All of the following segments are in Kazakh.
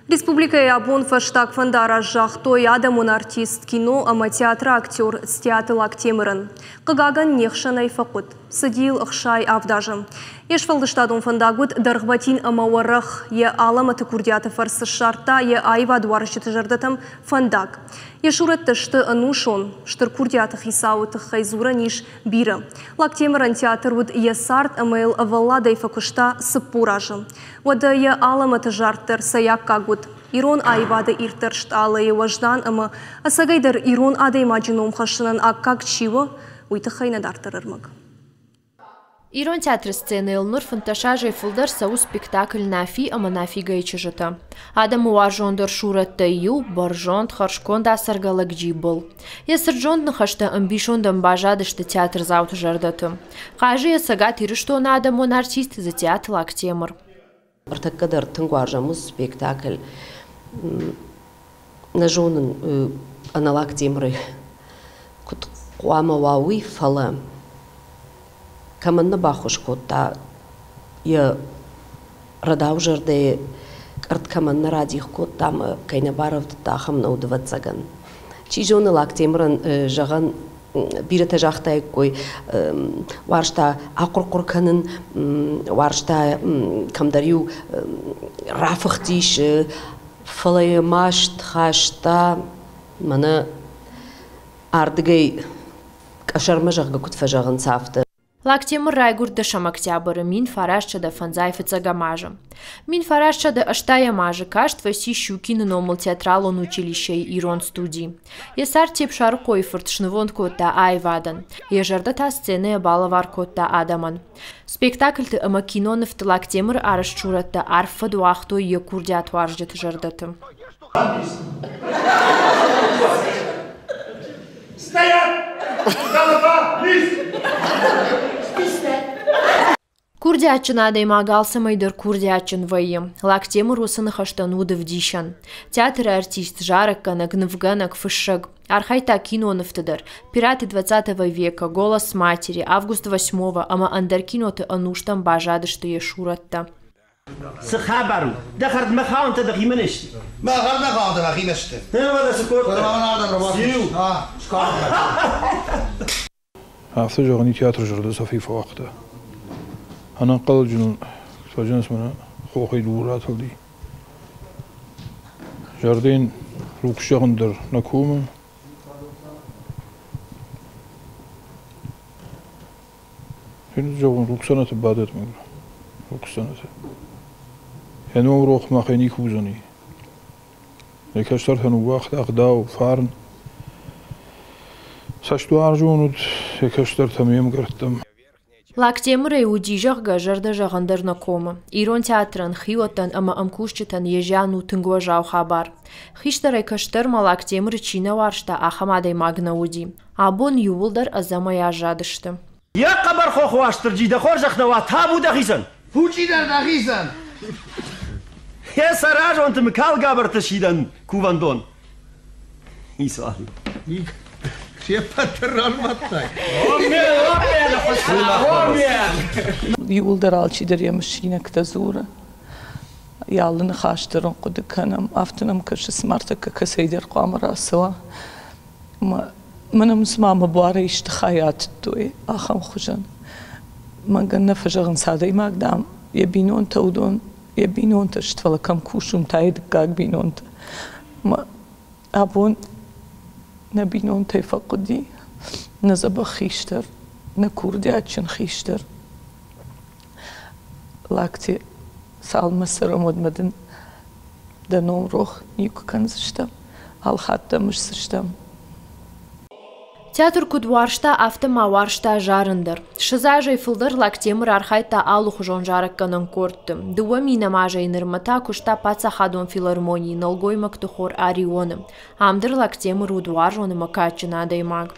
Республика Ябон фаштаг фандара жахтой адамун артист кино, ама театр актер Стиатыл Актемірін. Қығаган нехшанай фақуд, садил ұқшай авдажым. Еш фалдыштадун фандагуд дарғбатин ама варах е аламаты курдяты фарсы шарта е айва дуарышчыты жардатым фандаг. Ешурат тышты анушон, штыр курдяты хисауты хайзура ниш биры. Лактемірін театр вуд е сарт амайл авалладай факушта сыппуражым. Вада е аламаты жартыр саяк кагуд. Ирон айвады иртыршт алайы важдан ама асагайдар ирон адай мажином хашынан аккак чиво уйты хайнадартырырмаг. Ирон театр сцены Элнур фанташажей фылдар сау спектакль нафи ама нафи гайчыжыты. Адам уаржондыр шуратта ю, баржонд харшконда саргалак джибыл. Есырджонд хашта амбишондам бажадышты театр зауты жардаты. Кажы ясагат ирыштон адамон артист за театр Актемір. Артаккадар тыңгуаржамыз спектакль нажонын аналак темры кут куама вауи фала каманна бахуш котта я радау жарде карт каманна радих коттам кайнабаров тахам на удвацаган чижоны лак темрын жаган бирете жахтай кой варшта акуркурканын варшта камдарю рафахтиш фалаймашт хашта мана ардгай кашармажага кутфажаган сафта. Лактемір райгурда шамактябыры мин фарашча да фанзайфыца гамажа. Мин фарашча да аштая мажа кашт васи щукины номал театралон училищей Ирон студии. Есар теп шаркой фыртшнывон котта айвадан. Ежарда та сцены балавар котта адаман. Спектакль ты ама кинонов ты Лактемір арашчуратта арфа дуахто е курдят варждет жардаты. Стоять! Голова! Лист! Курдячын адайма галсамайдыр курдячын вайым. Лактемір осыны хаштан удыв дишан. Театр артист жаракканак, нывганак, фышшаг. Архайта киноновтыдыр. Пираты 20 века, голос матери, август 8-го, ама андаркиноты ануштам бажадышты ешуратта. سخبرو دخلت مخان تدقي منشتي ما غلنا قاعد أخي نشته هذا سكوت هفته جهانی تئاتر جرده صفی فاقته هنن قدر جنون ساجن اسمنا خوخی دورات هلدی جردین روکشان در نکوم هنوز جوان روکسانت بعدت میگم روکسانت هنوز روخ مخینی خوزنی یکشتر هنوز وقت اقدا و فرن ساشتو ارجونود یکشتر تمیم کردم. Лактемір удижақ гажарда жағандар накома. Ирон театрын хиотан ама амкушчытан ежану тынгуа жау хабар. Хиштар айкаштар ма Лактемір чина варшта ахамадай магна уди. Абон ювулдар азама яжадышты. Я қабар хохуаштыр жида хоржақна ва табу дағизан. Фучидар дағизан. Я сараж онты микал габар ташидан кувандон. Исали. Yıldır alçıdır yamışına ktazura. Yalını xaştırın kudu kanam. Aftanım kaşı smarta kakasaydır qamara sıva. Manım smama bu ara işte hayat doy. Aham xujan. Mangan nefajağın saday magdam. Yebinon taudon. Yebinon taştvala kam kuşum taydık gag binon ta. Abon نبینون تفقدی نزب خیشتر نکوردیاتشن خیشتر لاکتی سال مصر مدمدن دنوم روح نیک کنزشتم حال خاطر مش سشتم Театр кудваршта автома варшта жарындар. Шызажай фылдар Лактемір архайта алух жон жаракканын кортты. Дуа мина мажай нырмата кушта паца хадон филармонии налгой мактухор арионы. Амдыр Лактемір удвар жоны макачына даймаг.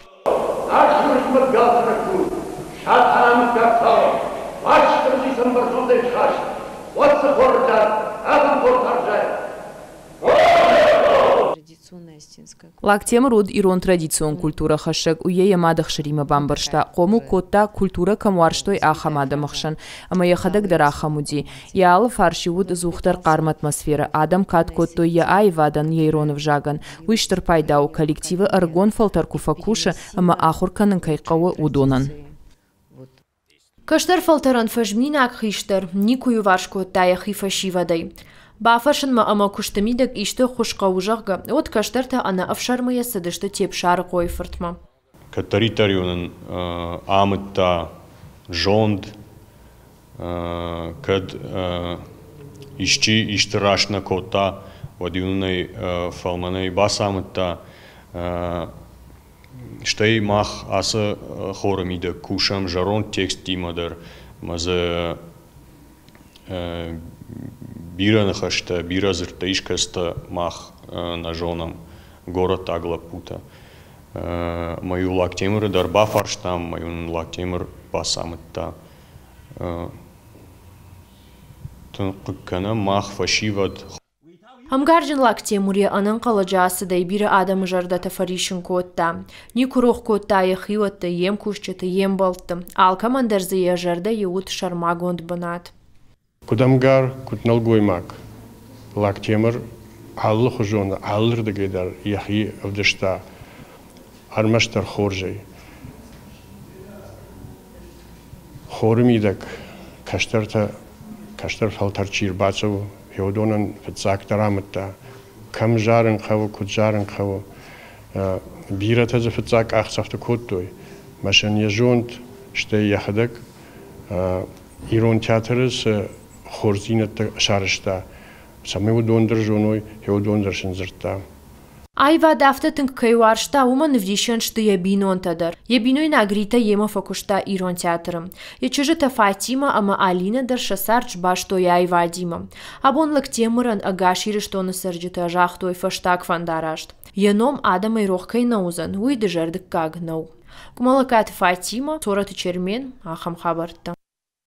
Лактемыр уд ирон традицион культура хашек уе мадах шрима бамбаршта қому котта культура камуарштой ахамада махшан ама яхадак дарахамуди ял фарши уд зухтар қарм атмосфера адам кат котто я айвадан ейронов жаган уиштер пайдау коллективы аргон фалтар куфакуша ама ахурканын кайқауы удонан. Каштар фалтаран фажминак хиштер никую варшко тая хифашивадай. Бафашын ма ама куштамидак ишты хушқаужағға, от каштарта ана афшармая садышты тепшары қойфыртма. Катаритарионын амытта жонд, кад ишті рашна кота, вадиунай фалманай бас амытта, штай мах асы хорамида кушам жарон текст димадар, мазы бира нахашта, бира зырта ишкаста мах на жонам город агла пута. Мою лактемыр дар бафарштам, мою лактемыр басамытта. Тынқыккана мах фашивад. Амгаржин лактемуре анан қаладжасыдай бирі адамы жардата фаришын котта. Ни курух котта яхиватты, ем кушчаты, ем балтты. Ал командарзы я жарда еут шармагонд банат. Кудамгар кутналгой мак. Лактемыр аллы хужона, аллыр дегедар яхи авдышта. Армаштар хоржай. Хормидак каштар фалтар чирбацову. Йодонан фицак тарамта. Кам жарын хаву, кут жарын хаву. Бирата за фицак ахсафта коттой. Машан яжонт штай яхадак. Ирон театрыс хорзинат шарышта. Самый дондер жоной, йодондер шинзырта. Айва дафтатын кайваршта уман вдишен что ябинон тадар. Ябиной нагрита ема факушта ирон театром. Я чужита Фатима ама Алина дар шасарч башто я айва дима. Абон лактемыран агашири что на сарджита жахтой фаштак фандарашт. Яном Адама и рохкай наузан, уйды жардык каг нау. Кумалакат Фатима, сораты чермен, ахам хабарта.